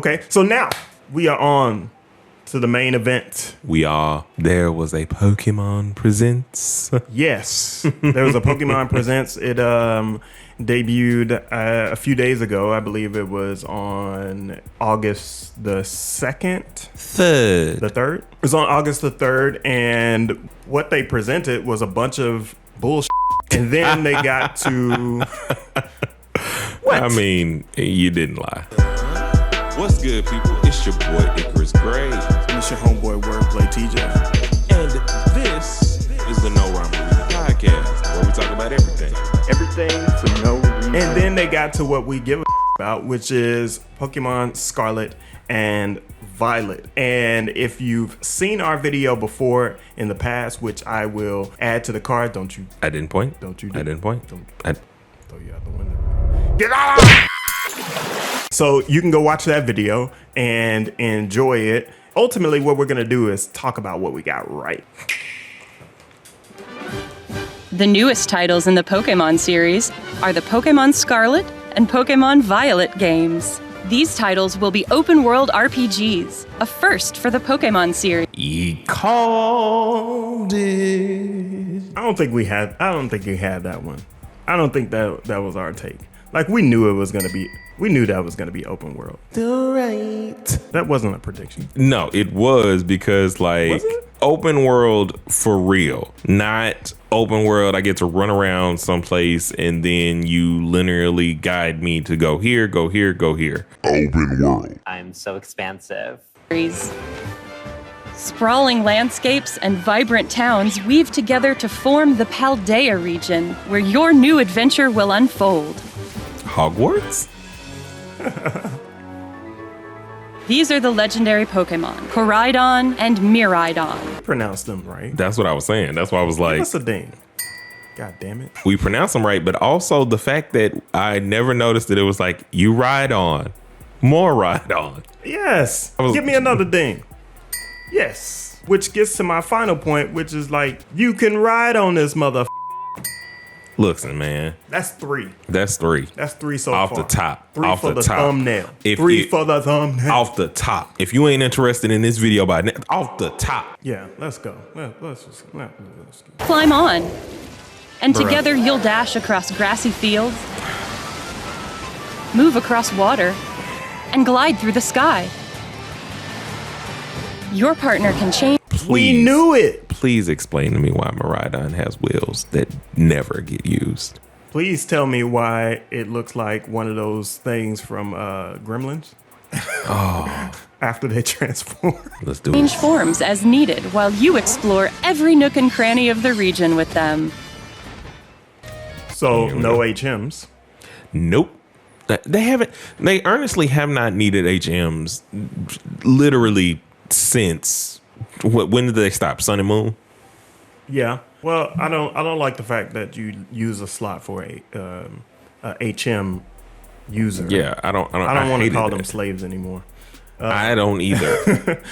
Okay, so now we are on to the main event. There was a Pokemon Presents. Yes, there was a Pokemon Presents. It debuted a few days ago. I believe it was on August the 2nd? The 3rd? It was on August the 3rd, and what they presented was a bunch of bullshit. And then they got to... What? I mean, you didn't lie. What's good, people? It's your boy, Icarus Gray. And it's your homeboy, WordPlay T. And this is the nrorpodcast, where we talk about everything. Everything for no reason. And then they got to what we give a about, which is Pokemon Scarlet and Violet. And if you've seen our video before in the past, which I will add to the card, don't you? I didn't point. Don't you? I didn't point. Don't throw you out the window. Get out! So you can go watch that video and enjoy it. Ultimately, what we're going to do is talk about what we got right. The newest titles in the Pokemon series are the Pokemon Scarlet and Pokemon Violet games. These titles will be open-world RPGs, a first for the Pokemon series. He called it. I don't think you had that one. I don't think that was our take. Like, we knew that was gonna be open world. Right. That wasn't a prediction. No, it was because, like, Was it? open world for real, not open world. I get to run around someplace and then you linearly guide me to go here, go here, go here. Open world. I'm so expansive. Sprawling landscapes and vibrant towns weave together to form the Paldea region, where your new adventure will unfold. Hogwarts? These are the legendary Pokemon, Koraidon and Miraidon. Pronounced them right. That's what I was saying. That's why I was like, What's the ding? God damn it. we pronounce them right, but also the fact that I never noticed that it was like, you ride on, more ride on. Yes. Give me another ding. Yes. Which gets to my final point, which is like, you can ride on this mother. Listen, man. That's three. That's three. That's three so Off far. the top. Three Off for the the top. thumbnail. If Three you- for the thumbnail. Off the top. If you ain't interested in this video off the top. Yeah, let's go. Let's go. Climb on. And Bruh. together you'll dash across grassy fields, move across water, and glide through the sky. Your partner can change. We knew it. Please explain to me why Miraidon has wheels that never get used. Please tell me why it looks like one of those things from Gremlins. Oh, After they transform. let's do Change it. forms as needed while you explore every nook and cranny of the region with them. So Here we no go. HMs. Nope. They earnestly have not needed HMs literally since, when did they stop? Sun and Moon? Yeah. Well, I don't like the fact that you use a slot for a HM user. Yeah, I don't I don't want to hated call them that. slaves anymore. I don't either.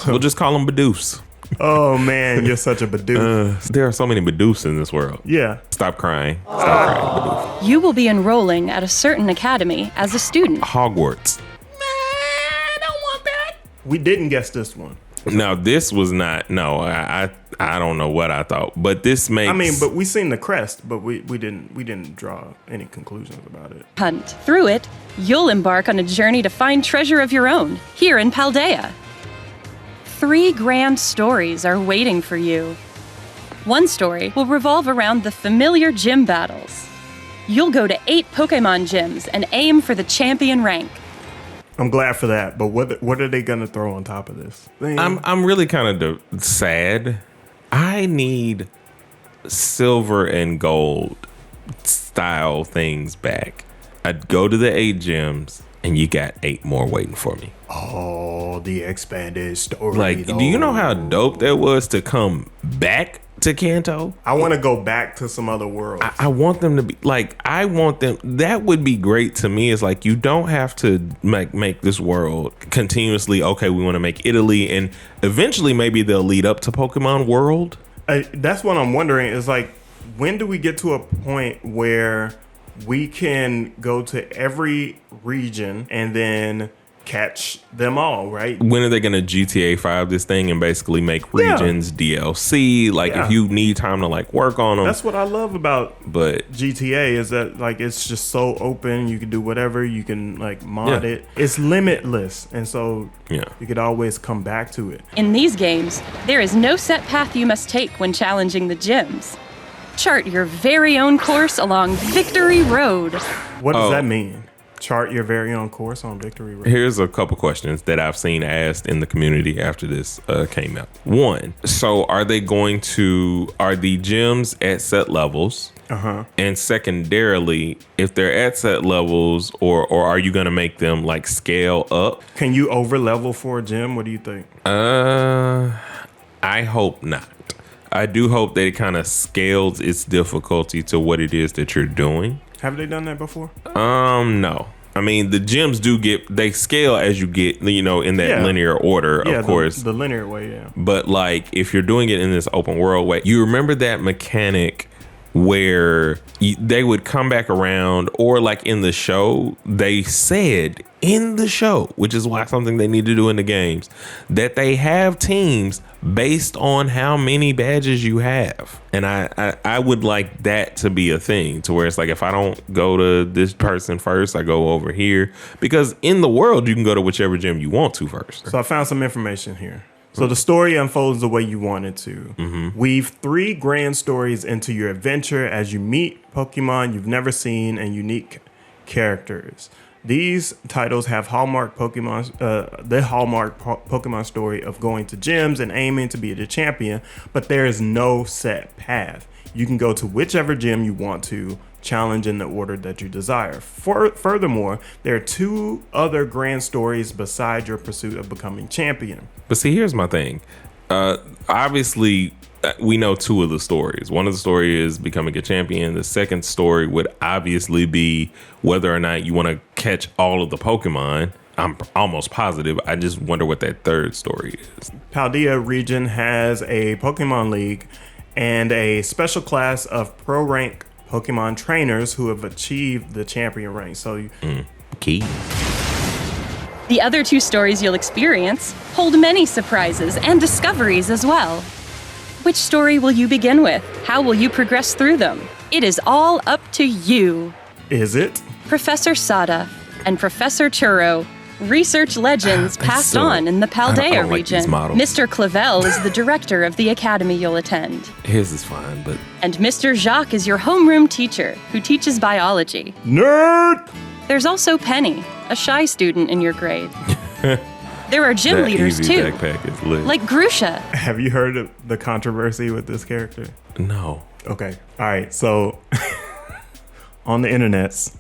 We'll just call them Badoofs. Oh man, you're such a badoo. There are so many Badoofs in this world. Yeah. Stop crying. Stop crying, Badoof. You will be enrolling at a certain academy as a student. Hogwarts. We didn't guess this one. Now this was not. No, I don't know what I thought, but this makes. I mean, but we seen the crest, but we didn't draw any conclusions about it. Hunt. Through it, you'll embark on a journey to find treasure of your own here in Paldea. 3 grand stories are waiting for you. One story will revolve around the familiar gym battles. You'll go to 8 Pokemon gyms and aim for the champion rank. I'm glad for that, but what are they gonna throw on top of this? I'm really kind of sad. I need silver and gold style things back. I'd go to the 8 gyms and you got 8 more waiting for me. Oh, the expanded story. Like, do you know how dope that was to come back to Kanto? I want to go back to some other worlds. I want them to be like, I want them. That would be great to me. It's like, you don't have to make this world continuously. Okay, we want to make Italy, and eventually maybe they'll lead up to Pokemon World. That's what I'm wondering is like, when do we get to a point where we can go to every region and then catch them all, right? When are they going to GTA 5 this thing and basically make regions DLC? Like, if you need time to like work on them. That's what I love about GTA is that like it's just so open. You can do whatever. You can like mod it. It's limitless, and so you could always come back to it. In these games, there is no set path you must take when challenging the gyms. Chart your very own course along Victory Road. What does that mean? Chart your very own course on Victory Road. Here's a couple questions that I've seen asked in the community after this came out. One, so are the gyms at set levels? And secondarily, if they're at set levels, or are you going to make them like scale up? Can you over level for a gym? What do you think? I hope not. I do hope that it kind of scales its difficulty to what it is that you're doing. Have they done that before? No. I mean, the gyms they scale as you get, in that linear order, of course. The linear way, yeah. But like, if you're doing it in this open world way, you remember that mechanic where they would come back around, or like in the show, they said in the show, which is why something they need to do in the games, that they have teams based on how many badges you have. And I would like that to be a thing, to where it's like, if I don't go to this person first, I go over here, because in the world you can go to whichever gym you want to first. So I found some information here. So the story unfolds the way you want it to. Weave 3 grand stories into your adventure as you meet Pokemon you've never seen and unique characters. These titles have the hallmark Pokemon story of going to gyms and aiming to be the champion, but there is no set path. You can go to whichever gym you want to, challenge in the order that you desire. Furthermore, there are 2 other grand stories beside your pursuit of becoming champion. But see, here's my thing. Obviously, we know 2 of the stories. One of the story is becoming a champion. The second story would obviously be whether or not you want to catch all of the Pokemon. I'm almost positive. I just wonder what that third story is. Paldea region has a Pokemon League and a special class of pro rank Pokemon trainers who have achieved the champion rank. So Key. The other 2 stories you'll experience hold many surprises and discoveries as well. Which story will you begin with? How will you progress through them? It is all up to you. Is it? Professor Sada and Professor Churro, research legends passed on in the Paldea region. Mr. Clavel is the director of the academy you'll attend. His is fine, but... And Mr. Jacques is your homeroom teacher who teaches biology. Nerd! There's also Penny, a shy student in your grade. There are gym leaders too, like Grusha. Have you heard of the controversy with this character? No. Okay. All right. So on the internets,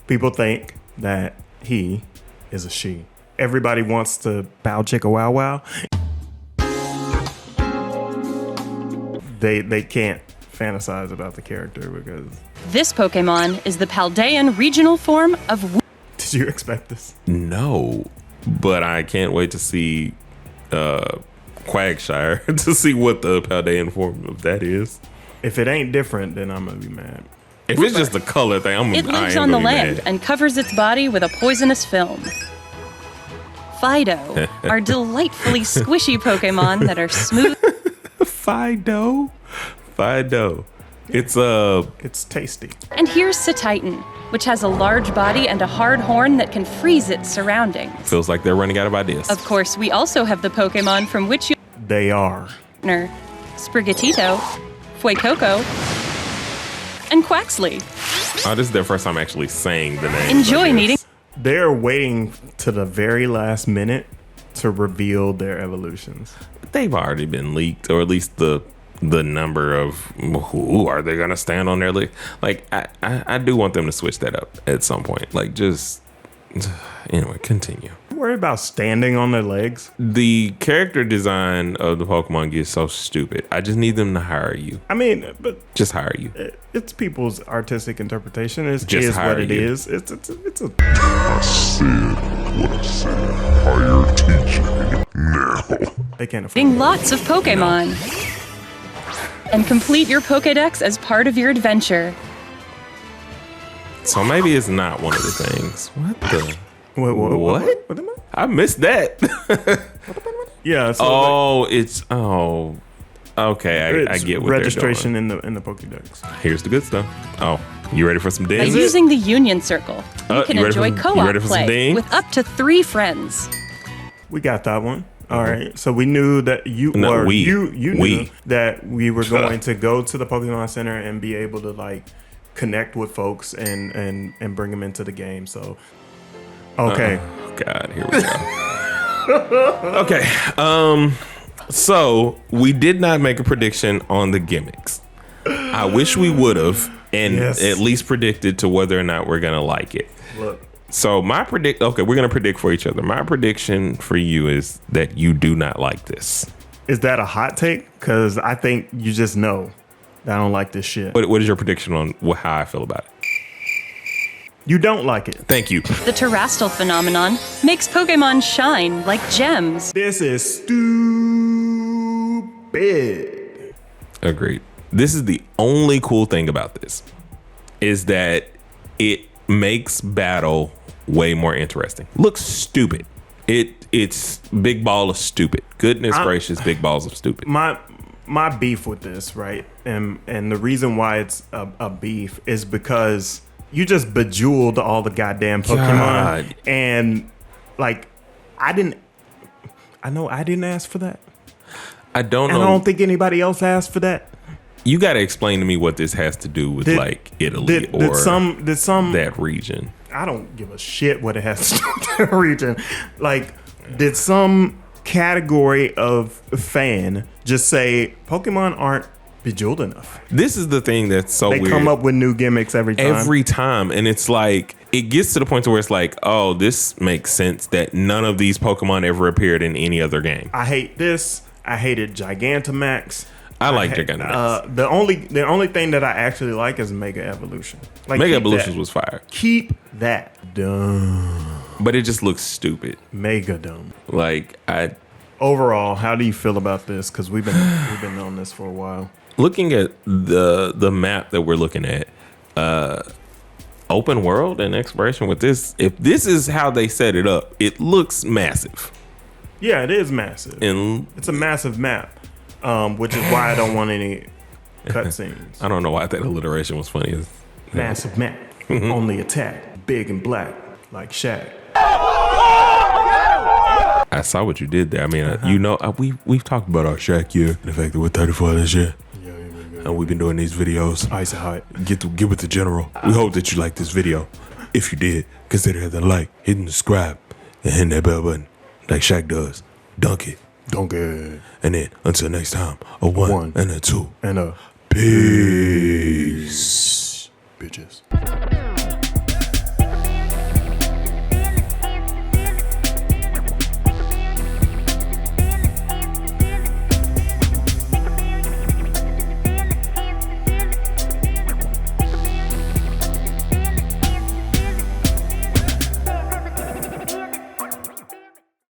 people think that he is a she. Everybody wants to bow chicka wow wow. They can't fantasize about the character because this Pokemon is the Paldean regional form of. Did you expect this? No. But I can't wait to see Quagshire to see what the Paldean form of that is. If it ain't different, then I'm gonna be mad. If it's just a color thing, It lives on the land and covers its body with a poisonous film. Fido are delightfully squishy Pokemon that are smooth. Fido. It's tasty. And here's Cetitan, which has a large body and a hard horn that can freeze its surroundings. Feels like they're running out of ideas. Of course, we also have the Pokemon from which you... They are. Sprigatito, Fuecoco, and Quaxley. Oh, this is their first time actually saying the name. Enjoy meeting... They're waiting to the very last minute to reveal their evolutions. They've already been leaked, or at least the number of who are they gonna stand on their list. Like I do want them to switch that up at some point. Like just anyway, continue. You worry about standing on their legs? The character design of the Pokemon gets so stupid. I just need them to hire you. I mean, but just hire you. It's people's artistic interpretation. It's just is what it you. is. It's a. I said what I said. Hire teacher now. They can't afford it. Lots of Pokemon. And complete your Pokedex as part of your adventure. So maybe it's not one of the things. What the? What? What? I missed that. Yeah. So okay. I get what registration they're doing. in the Pokédex. Here's the good stuff. Oh, you ready for some By dings? using the Union Circle, you can you ready enjoy you co-op ready for some play dings? with up to 3 friends. We got that one. All right. So we knew that you knew that we were going to go to the Pokemon Center and be able to like connect with folks and bring them into the game. So okay. Oh, God, here we go. Okay. So we did not make a prediction on the gimmicks. I wish we would have and at least predicted to whether or not we're gonna like it. Look. So we're gonna predict for each other. My prediction for you is that you do not like this. Is that a hot take? Because I think you just know that I don't like this shit. What is your prediction on how I feel about it? You don't like it. Thank you. The terrestrial phenomenon makes Pokemon shine like gems. This is stupid. Agreed. This is the only cool thing about this is that it makes battle way more interesting. Looks stupid. It's big ball of stupid. Goodness gracious, big balls of stupid. My beef with this, right? And the reason why it's a beef is because you just bejeweled all the goddamn Pokemon. God. And like I didn't ask for that. I don't know. And I don't think anybody else asked for that. You got to explain to me what this has to do with like Italy or did some that region. I don't give a shit what it has to do with that region. Like, did some category of fan just say Pokemon aren't bejeweled enough? This is the thing that's so weird. They come up with new gimmicks every time. And it's like, it gets to the point where it's like, oh, this makes sense that none of these Pokemon ever appeared in any other game. I hate this. I hated Gigantamax. I like Gigantamax. The only thing that I actually like is Mega Evolution. Like, Mega Evolutions was fire. Keep that dumb. But it just looks stupid. Mega dumb. Like overall, how do you feel about this? Because we've been on this for a while. Looking at the map that we're looking at, open world and exploration with this. If this is how they set it up, it looks massive. Yeah, it is massive. And it's a massive map. Which is why I don't want any cutscenes. I don't know why that alliteration was funny. Massive map. Only attack. Big and black. Like Shaq. I saw what you did there. I mean, we've talked about our Shaq year. The fact that we're 34 this year. Yeah. And we've been doing these videos. Ice hot. Get with the general. We hope that you liked this video. If you did, consider hitting the like, hitting the subscribe, and hitting that bell button like Shaq does. Dunk it. Don't get. And then until next time, a 1 and a 2 and a peace.